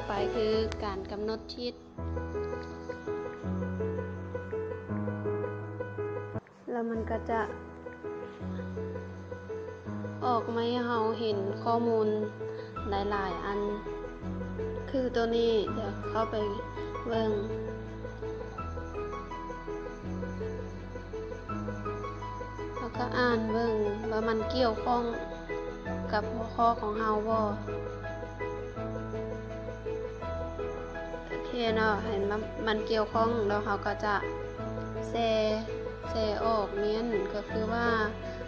ไปคือการกำหนดทิศแล้วมันก็จะออกมาให้เราเห็นข้อมูลหลายๆอันคือตัวนี้เดี๋ยวเข้าไปเบิ่งแล้วก็อ่านเบิ่งว่ามันเกี่ยวข้องกับหัวข้อของเราบ่โอเคเนาะเห็นมันเกี่ยวข้องแล้วเราก็จะแชร์ออกเมียนก็คือว่า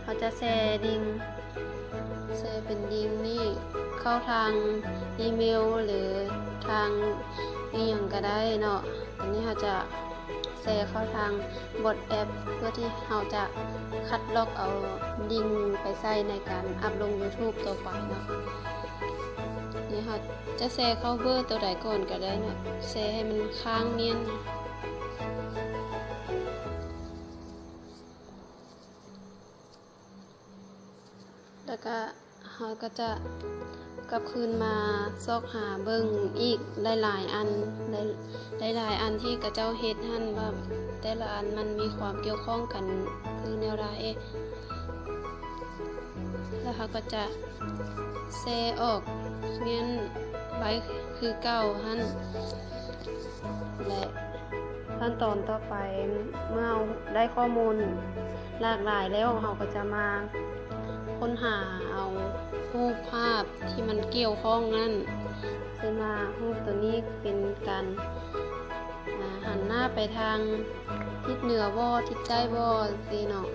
เขาจะแชร์เป็นลิงก์นี่เข้าทางอีเมลหรือทางอีหยังก็ได้เนาะอันนี้เขาจะแชร์เข้าทางบอทแอปเพื่อที่เราจะคัดลอกเอาลิงก์ไปใส่ในการอัพลง YouTube ต่อไปเนาะนี่ค่ะจะแชร์เข้าเบอร์ตัวใดก่อนก็ได้เนาะแชร์ให้มันค้างเมียนแล้วก็เราก็จะกลับคืนมาซอกหาเบิ่งอีกหลายๆอันหลายๆอันที่กระเจ้าเฮ็ดหั่นว่าแต่ละอันมันมีความเกี่ยวข้องกันคือแนวใดแล้วเขาก็จะแชร์ออกเมียนไว้คือเก่าหั่นและขั้นตอนต่อไปเมื่อเราได้ข้อมูลหลากหลายแล้วเราก็จะมาค้นหาเอารูปภาพที่มันเกี่ยวข้องนั่นซึ่งว่ารูปตัวนี้เป็นการหันหน้าไปทางทิศเหนือบ่ทิศใต้บ่สิเนาะ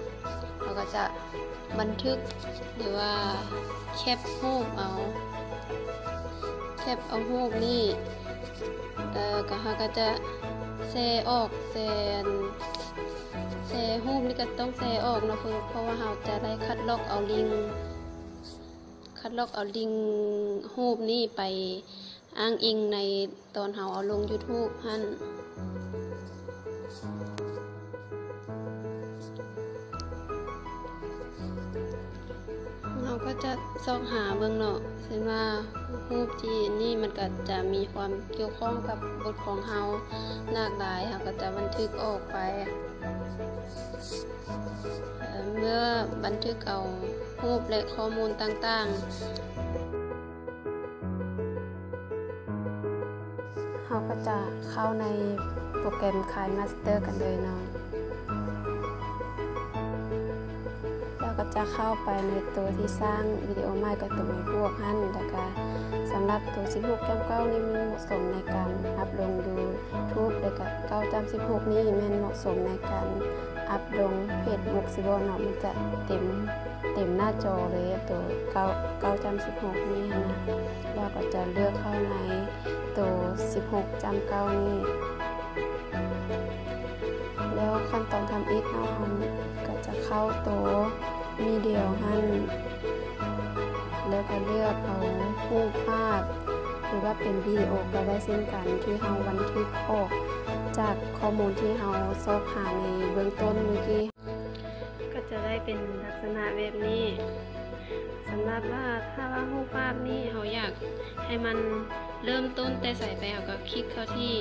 เราก็จะบันทึกหรือว่าแคปรูปเอารูปนี่ก็เราก็จะแชร์ออกแชร์รูปนี่ก็ต้องแชร์ออกเนาะเพราะว่าเราจะได้คัดลอกเอาลิงก์รูปนี่ไปอ้างอิงในตอนเราเอาลง YouTube หั่นเราก็จะซอกหาเบิ่งเนาะเช่นว่ารูปที่นี่มันก็จะมีความเกี่ยวข้องกับบทของเราหลากหลายเราก็จะบันทึกออกไปเมื่อบันทึกเอารูปและข้อมูลต่างๆเราก็จะเข้าในโปรแกรม KineMaster กันเลยเนาะแล้วก็จะเข้าไปในตัวที่สร้างวิดีโอใหม่กับตัวพวกหั่นแล้วก็สำหรับตัว 16:9 นี่มันเหมาะสมในการอัพลงดู YouTube แล้วก็9:16 นี่แม่นเหมาะสมในการอัพลงเพจมุกซิบอเนาะมันจะเต็มหน้าจอเลยตัว9:16 นี่นะแล้วก็จะเลือกเข้าในตัว 16:9 นี่แล้วขั้นตอนทำอีกเนาะมันก็จะเข้าตัวมีเดียวหั่นแล้วก็เลือกเอารูปภาพหรือว่าเป็นวิดีโอก็ได้เช่นกันที่เราบันทึกออกจากข้อมูลที่เราซอกหาในเบื้องต้นเมื่อกี้ก็จะได้เป็นลักษณะแบบนี้สำหรับว่าถ้าว่ารูปภาพนี้เราอยากให้มันเริ่มต้นแต่ใส่ไปเราก็คลิกเข้าที่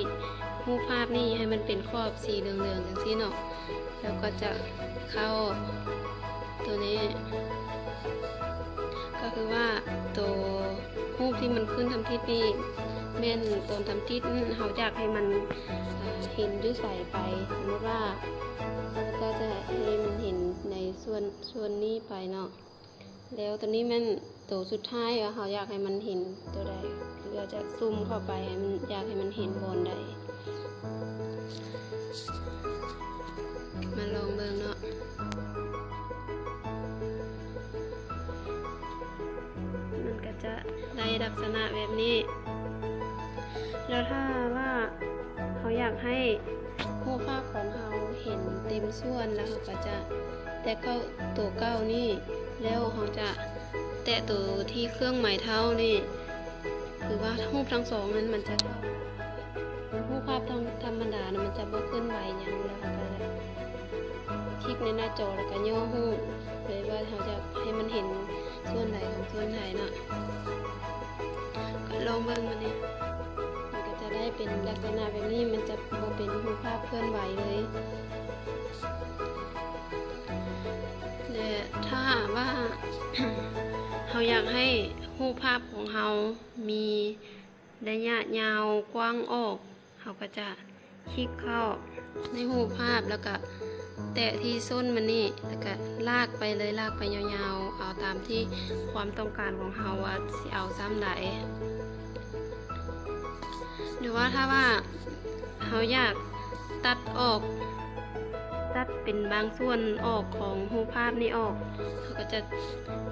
รูปภาพนี้ให้มันเป็นขอบสีเหลืองๆจังซี่เนาะแล้วก็จะเข้าตัวนี้ก็คือว่าตัวรูปที่มันขึ้นทำทิศนี่แม่นตอนทำทิศเราอยากให้มันเห็นหรือใส่ไปสมมติว่าเราก็จะให้มันเห็นในส่วนนี้ไปเนาะแล้วตัวนี้แม่นตัวสุดท้ายเราอยากให้มันเห็นตัวใดเราจะซูมเข้าไปให้มันอยากให้มันเห็นบนใดมาลองเบิ่งเนาะมันก็จะได้ลักษณะแบบนี้แล้วถ้าว่าเขาอยากให้รูปภาพของเราเห็นเต็มส่วนแล้วเขาก็จะแตะเข้าตัวเก้านี่แล้วเขาจะแตะตัวที่เครื่องหมายเท้านี่คือว่ารูปทั้งสองนั้นมันจะเท่ารูปภาพธรรมดานะมันจะบ่ขึ้นไหวยังแล้วเขาก็คลิกในหน้าจอแล้วก็ย่อรูปเลยว่าเขาจะให้มันเห็นส่วนไหนของส่วนไหนเนาะก็ลองเบิ่งมันนี่ เป็นลักษณะแบบนี้มันจะบ่เป็นรูปภาพเคลื่อนไหวเลยและถ้าว่า เราอยากให้รูปภาพของเรามีระยะยาวกว้างออกเราก็จะคลิกเข้าในรูปภาพแล้วก็แตะที่ส้นมันนี่แล้วก็ลากไปเลยลากไปยาวๆเอาตามที่ความต้องการของเราว่าสิเอาซ้ำใดหรือว่าถ้าว่าเราอยากตัดออกตัดเป็นบางส่วนออกของรูปภาพนี้ออกเขาก็จะ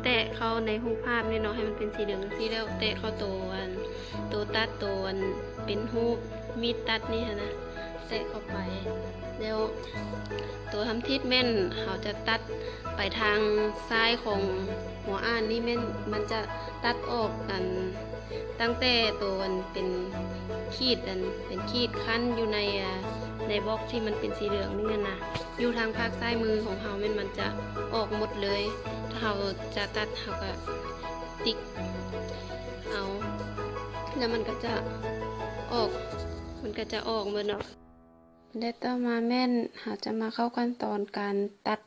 แตะเข้าในรูปภาพนี่เนาะให้มันเป็นสีเหลืองสีแล้วแตะเข้าตัวตัดตัวเป็นรูปมีดตัดนี่ค่ะนะแตะเข้าไปแล้วตัวทำทิศแม่นเขาจะตัดไปทางซ้ายของหัวอ่านนี่แม่นมันจะตัดออกกันตั้งแต่ตัวเป็นขีดเป็นขีดขั้นอยู่ในบล็อกที่มันเป็นสีเหลืองนี่นะอยู่ทางภาคซ้ายมือของเขามันจะออกหมดเลยถ้าเราจะตัดเราก็ติ๊กเอาแล้วมันก็จะออกเหมือนเนาะและต่อมาแม่นเราจะมาเข้าขั้นตอนการตัด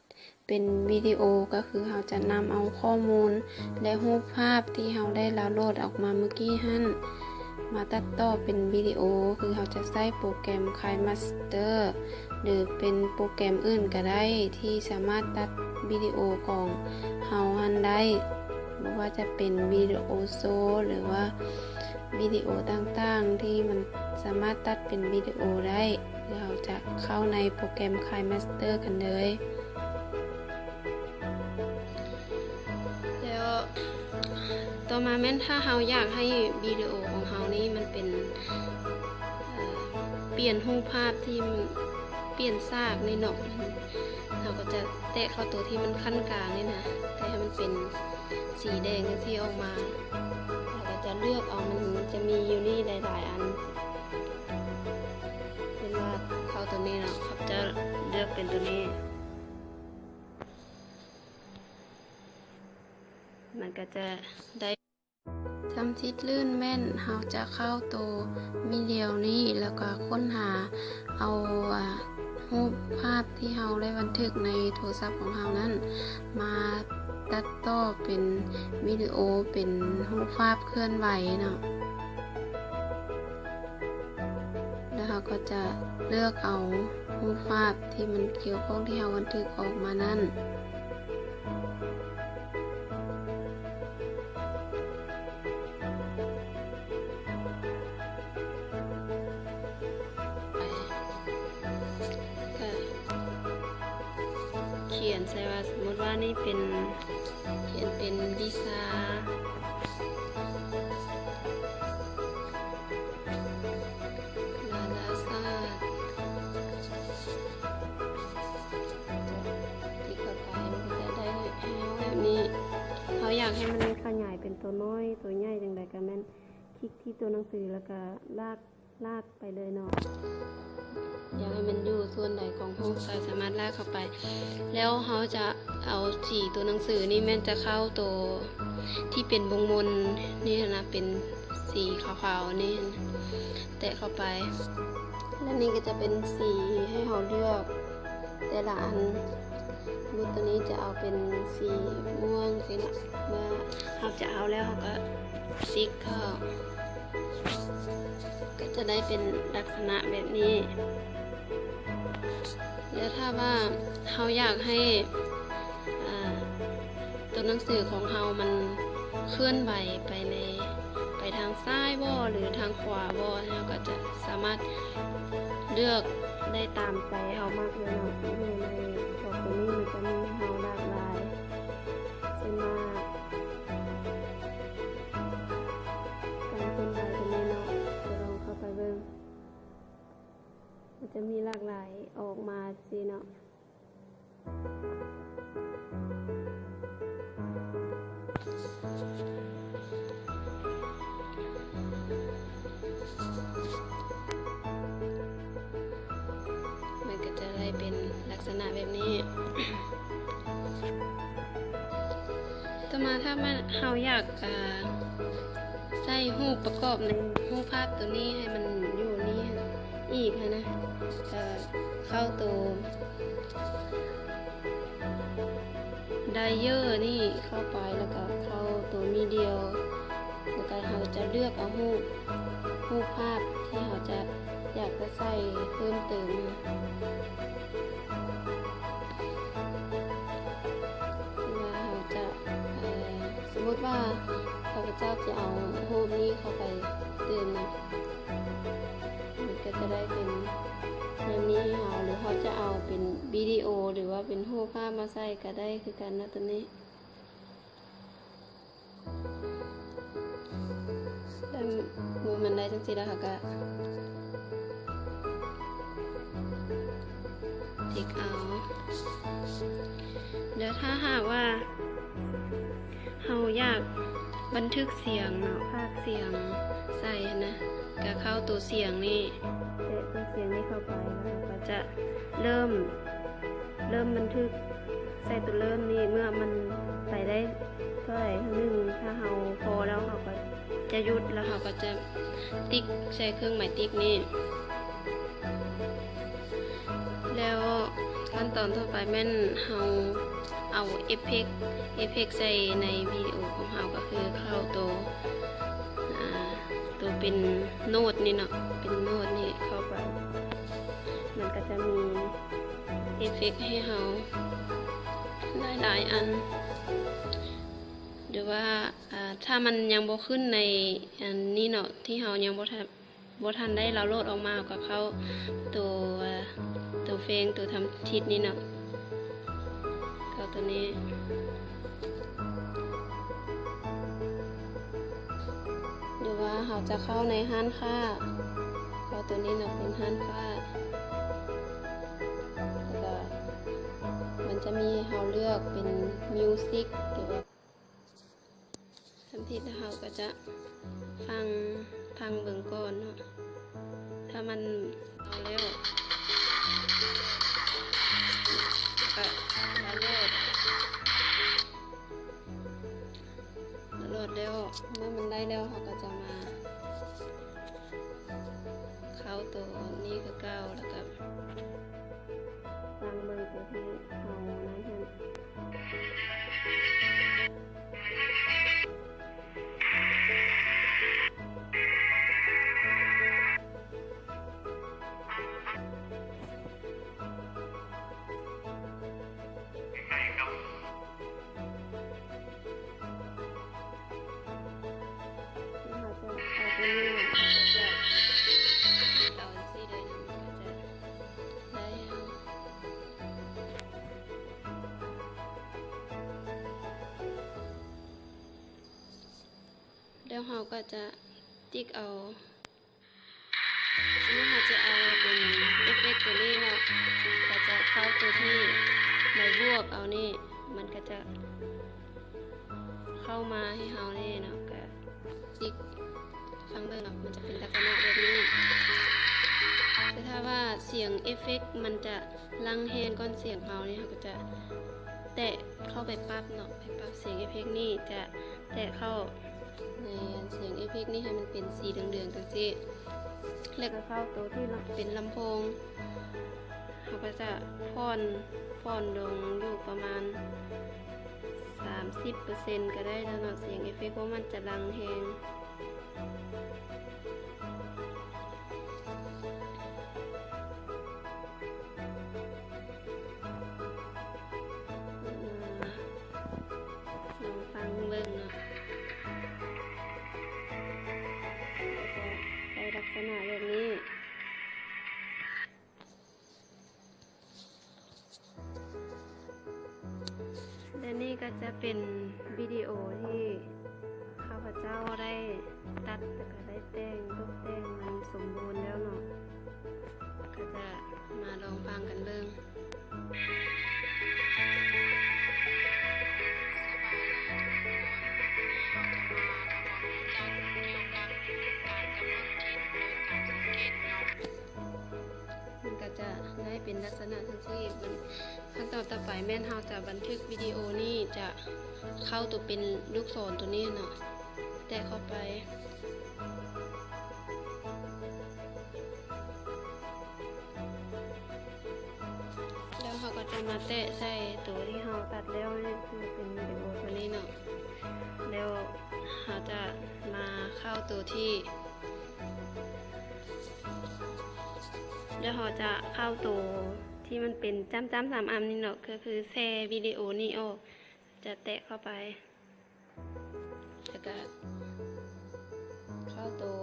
เป็นวิดีโอก็คือเราจะนำเอาข้อมูลและรูปภาพที่เราได้ดาวน์โหลดออกมาเมื่อกี้มาตัดต่อเป็นวิดีโอคือเราจะใช้โปรแกรม KineMaster หรือเป็นโปรแกรมอื่นก็ได้ที่สามารถตัดวิดีโอของเราได้ไม่ว่าจะเป็นวิดีโอโซหรือว่าวิดีโอต่างๆที่มันสามารถตัดเป็นวิดีโอได้เราจะเข้าในโปรแกรม KineMaster กันเลยแล้วต่อมาแม้นถ้าเราอยากให้วิดีโอของเรานี้มันเป็นเปลี่ยนรูปภาพที่เปลี่ยนซากในหนอกเราก็จะแตะเข้าตัวที่มันขั้นกลางนี่นะแต่ให้มันเป็นสีแดงที่ออกมาเราก็จะเลือกเอามันจะมีอยู่นี่หลายๆอันเป็นว่าเข้าตัวนี้เนาะครับจะเลือกเป็นตัวนี้มันก็จะได้ทำทิศลื่นแม่นเราจะเข้าตัววิดีโอนี้แล้วก็ค้นหาเอารูปภาพที่เราได้บันทึกในโทรศัพท์ของเรานั้นมาตัดต่อเป็นวิดีโอเป็นรูปภาพเคลื่อนไหวเนาะแล้วเราก็จะเลือกเอารูปภาพที่มันเกี่ยวข้องที่เราบันทึกออกมานั้นเขียนใช่ว่าสมมติว่านี่เป็นเขียนเป็นวิชาดาราศาสตร์ที่เข้าไปมันก็จะได้แบบนี้เขาอยากให้มันขยายเป็นตัวน้อยตัวใหญ่จังใดก็แม่นคลิกที่ตัวหนังสือแล้วก็ลากไปเลยเนาะอยากให้มันอยู่ส่วนใดของรูปก็สามารถลากเข้าไปแล้วเขาจะเอาสีตัวหนังสือนี่แม่นจะเข้าตัวที่เป็นวงมนนี่นะเป็นสีขาวๆนี่แตะเข้าไปแล้วนี่ก็จะเป็นสีให้เขาเลือกแต่ละอันรูปตัวนี้จะเอาเป็นสีม่วงสินะเมื่อเขาจะเอาแล้วเขาก็ติ๊กเข้าก็จะได้เป็นลักษณะแบบนี้แล้วถ้าว่าเขาอยากให้ตัวหนังสือของเรามันเคลื่อนไหวไปทางซ้ายบ่หรือทางขวาบ่เราก็จะสามารถเลือกได้ตามใจเรามากเลยเนาะในตัวนี้มันจะมีเราหลากหลายเช่นว่าการเคลื่อนไหวตรงนี้เนาะจะลองเข้าไปเบิ่งมันจะมีหลากหลายออกมาสิเนาะมันก็จะได้เป็นลักษณะแบบนี้ต่อมาถ้าเราอยากใส่รูปประกอบในรูปภาพตัวนี้ให้มันอยู่นี่ เข้าตัวไดเยอร์นี่เข้าไปแล้วก็เข้าตัวมีเดียวแล้วก็เราจะเลือกเอารูปภาพที่เราจะอยากจะใส่เพิ่มเติมว่าเราจะสมมติว่าข้าพเจ้าจะเอารูปนี้เข้าไปเติมนะมันก็จะได้เป็นแบบนี้เราหรือเขาจะเอาเป็นวิดีโอหรือว่าเป็นรูปภาพมาใส่ก็ได้คือกันนะตัวนี้ได้มือมันได้จังสิแล้วค่ะก็ติ๊กเอาเดี๋ยวถ้าหากว่าเราอยากบันทึกเสียงเนาะภาคเสียงใส่นะก็เข้าตัวเสียงนี่เตะตัวเสียงนี่เข้าไปแล้วก็จะเริ่มบันทึกใส่ตัวเริ่มนี่เมื่อมันใส่ได้เท่าไหร่หนึ่งถ้าเราพอแล้วเราก็จะหยุดแล้วเราก็จะติ๊กใช้เครื่องหมายติ๊กนี่แล้วขั้นตอนต่อไปแม่นเราเอาเอฟเฟกต์ใส่ในวิดีโอของเราก็คือเข้าตัวเป็นโน้ตนี่เนาะเป็นโน้ตนี่เข้าไปมันก็จะมีเอฟเฟกต์ให้เราหลายอันหรือว่าถ้ามันยังบ่ขึ้นในอันนี้เนาะที่เรายังบ่ทันได้เราโหลดออกมาก็เข้าตัวเฟงตัวทำทิศนี่เนาะเข้าตัวนี้หรือว่าเราจะเข้าในห้านค่าเข้าตัวนี้เนาะเป็นห้านค่าแล้วก็มันจะมีเราเลือกเป็นมิวสิกหรือว่าทำทิศเราก็จะฟังเบิ่งก่อนเนาะถ้ามันเอาแล้วก็ดาวน์โหลดแล้วเมื่อมันได้แล้วเขาก็จะมาเข้าตัวนี้คือเก้าแล้วก็ฟังเบิ่งตัวที่เอานั้นให้แล้วเราก็จะติ๊กเอาสมมติเราจะเอาเป็นเอฟเฟกต์ตัวนี้เนาะก็จะเข้าตัวที่ในบวกเอานี่มันก็จะเข้ามาให้เรานี่เนาะก็ติ๊กฟังเบิ่งเนาะมันจะเป็นลักษณะแบบนี้แต่ถ้าว่าเสียงเอฟเฟกต์มันจะลังแฮนก้อนเสียงเรานี่เราก็จะแตะเข้าไปปั๊บเนาะไปปั๊บเสียงเอฟเฟกต์นี่จะแตะเข้าในเสียงเอฟเฟกต์นี่ให้มันเป็นสีเหลืองๆจังซี่แล้วก็เข้าตัวที่เป็นลำโพงเราก็จะผ่อนลงอยู่ประมาณ 30% ก็ได้แล้วเนาะเสียงเอฟเฟกต์เพราะมันจะลังแฮงลองฟังเบิ่งเนาะลักษณะแบบนี้และนี่ก็จะเป็นวิดีโอที่ข้าพเจ้าได้ตัดแล้วก็ได้แต่งตกแต่งมันสมบูรณ์แล้วเนาะก็จะมาลองฟังกันเบิ่งมันก็จะได้เป็นลักษณะทั้งที่ขั้นตอนต่อไปแม่นเราจะบันทึกวิดีโอนี่จะเข้าตัวเป็นลูกศรตัวนี้เนาะแตะเข้าไป ก็จะมาแตะใส่ตัวที่เราตัดแล้วนี่คือเป็นวิดีโอตัวนี้เนาะแล้วเราจะมาเข้าตัวที่แล้วเราจะเข้าตัวที่มันเป็นจ้ำ3 อันนี่เนาะก็คือแชร์วิดีโอนี้ออกจะแตะเข้าไปแล้วก็เข้าตัว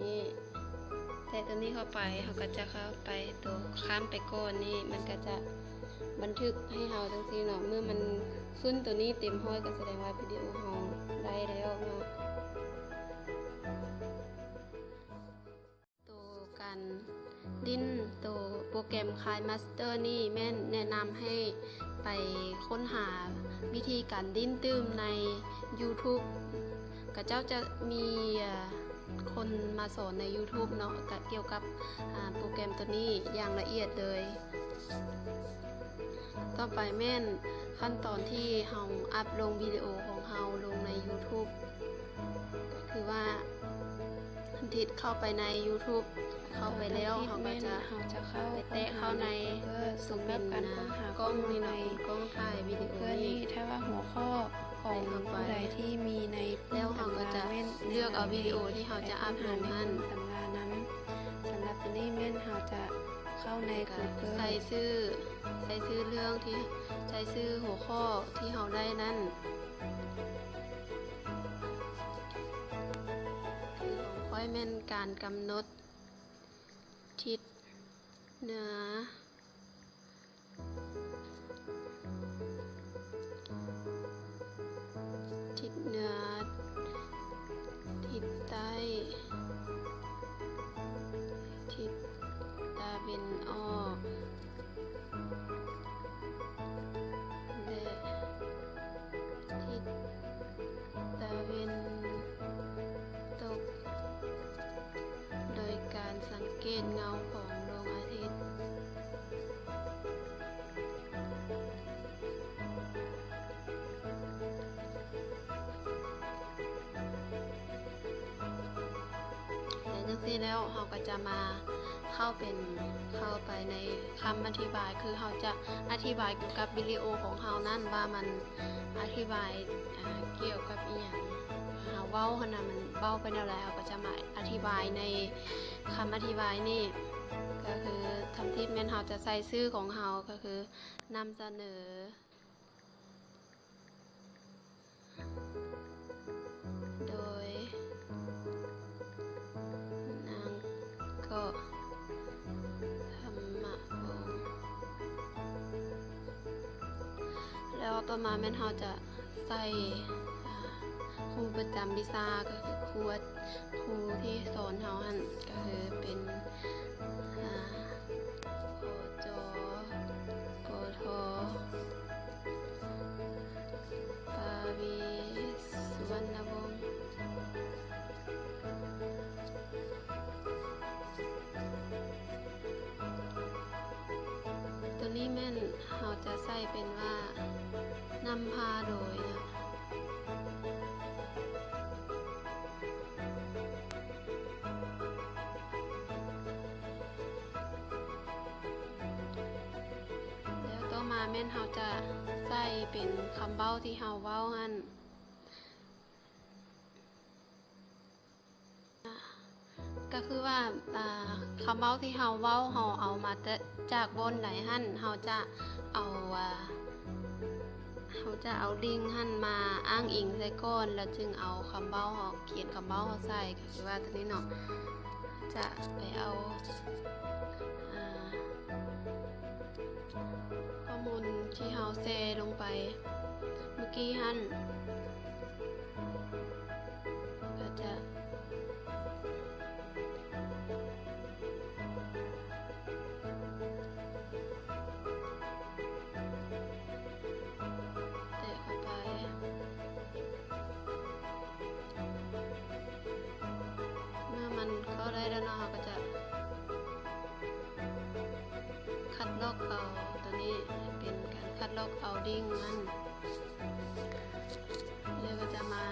นี่แตะตัวนี้เข้าไปเขาก็จะเข้าไปตัวข้ามไปก่อนนี่มันก็จะบันทึกให้เราจังซี่เนาะเมื่อมันขึ้นตัวนี้เต็มห้อยก็แสดงว่าวิดีโอเราได้แล้วเนาะตัวการดิ้นตัวโปรแกรมคลายมาสเตอร์นี่แม่นแนะนำให้ไปค้นหาวิธีการดิ้นตื้มใน YouTube กับเจ้าจะมีคนมาสอนใน YouTube เนาะเกี่ยวกับโปรแกรมตัวนี้อย่างละเอียดเลยต่อไปแม่นขั้นตอนที่เราอัพลงวิดีโอของเราลงใน YouTube ก็คือว่าทิดเข้าไปใน YouTube เข้าไปแล้วเราก็จะเข้าไปแตะเข้าในสุ่มเป็นกล้องนี่เนาะกล้องถ่ายวิดีโอนี่ถ้าว่าหัวข้อของผู้ใดที่มีในแล้วเราก็จะเลือกเอาวิดีโอที่เราจะอัพลงนั่นตำรานั้นสำหรับตัวนี้แม่นเราจะเข้าใน Google ใส่ชื่อเรื่องที่ใส่ชื่อหัวข้อที่เราได้นั่นคือของค่อยแม่นการกำหนดทิศเหนือทิศใต้ทิศตะวันออกและทิศตะวันตกโดยการสังเกตเงาของดวงอาทิตย์แล้วเราก็จะมาเข้าไปในคำอธิบายคือเราจะอธิบายเกี่ยวกับวิดีโอของเรานั่นว่ามันอธิบายเกี่ยวกับอีหยังเราเว้าขนาดมันเว้าไปแล้วเราก็จะมาอธิบายในคำอธิบายนี่ก็คือคำที่แม่นเราจะใส่ชื่อของเราก็คือนำเสนอโดยก็ธรรมะวงแล้วต่อมาแม่นเราจะใส่ครูประจำวิชาก็คือครูที่สอนเราหั่นก็คือเป็นจกทปาวีสุวรรณวงศ์ตัวนี้แม่นเราจะใส่เป็นว่านำพาโดยนะแล้วต่อมาแม่นเราจะใส่เป็นคำเบ้าที่เราเว้าหั่นก็คือว่าคำเว้าที่เราเว้าเราเอามาจากบนไหนหั่นเราจะเอาลิงก์หั่นมาอ้างอิงใส่ก่อนแล้วจึงเอาคำเว้าเราเขียนคำเว้าเราใส่ก็คือว่าตรงนี้เนาะจะไปเอาข้อมูลที่เราแชร์ลงไปเมื่อกี้หั่นก็จะเข้าได้แล้วเนาะก็จะคัดลอกเอาตัวนี้เป็นการคัดลอกเอาดิ้งมันแล้วก็จะมา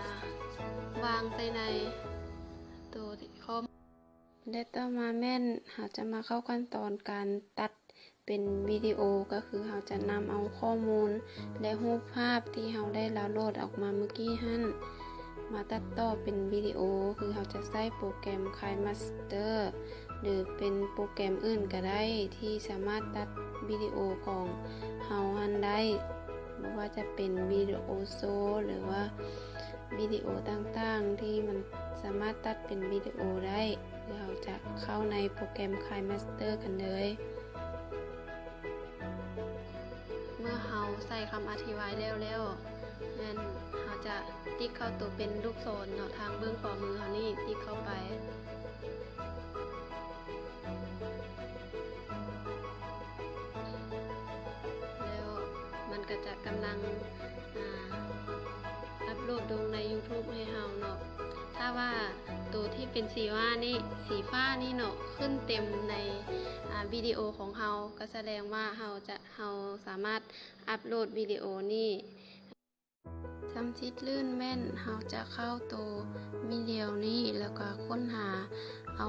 วางใส่ในตัวที่ข้อมูลและต่อมาแม่นเราจะมาเข้าขั้นตอนการตัด เป็นวิดีโอก็คือเราจะนำเอาข้อมูลและรูปภาพที่เราได้ดาวน์โหลดออกมาเมื่อกี้มาตัดต่อเป็นวิดีโอคือเราจะใช้โปรแกรม KineMaster หรือเป็นโปรแกรมอื่นก็ได้ที่สามารถตัดวิดีโอของเราได้ไม่ว่าจะเป็นวิดีโอโซหรือว่าวิดีโอต่างๆที่มันสามารถตัดเป็นวิดีโอได้เราจะเข้าในโปรแกรม KineMaster กันเลยเมื่อเราใส่คำอธิบายแล้วงั้นเราจะติ๊กเข้าตัวเป็นลูกศรเนาะทางเบื้องขวามือเรานี่ติ๊กเข้าไปแล้วมันก็จะกำลังอัปโหลดลงใน YouTube ให้เราเนาะถ้าว่าตัวที่เป็นสีฟ้านี่เนาะขึ้นเต็มในวิดีโอของเราก็แสดงว่าเราสามารถอัปโหลดวิดีโอนี้ทำชิดลื่นแม่นเราจะเข้าตัววิดีโอนี้แล้วก็ค้นหาเอา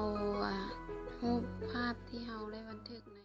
รูปภาพที่เราได้บันทึกใน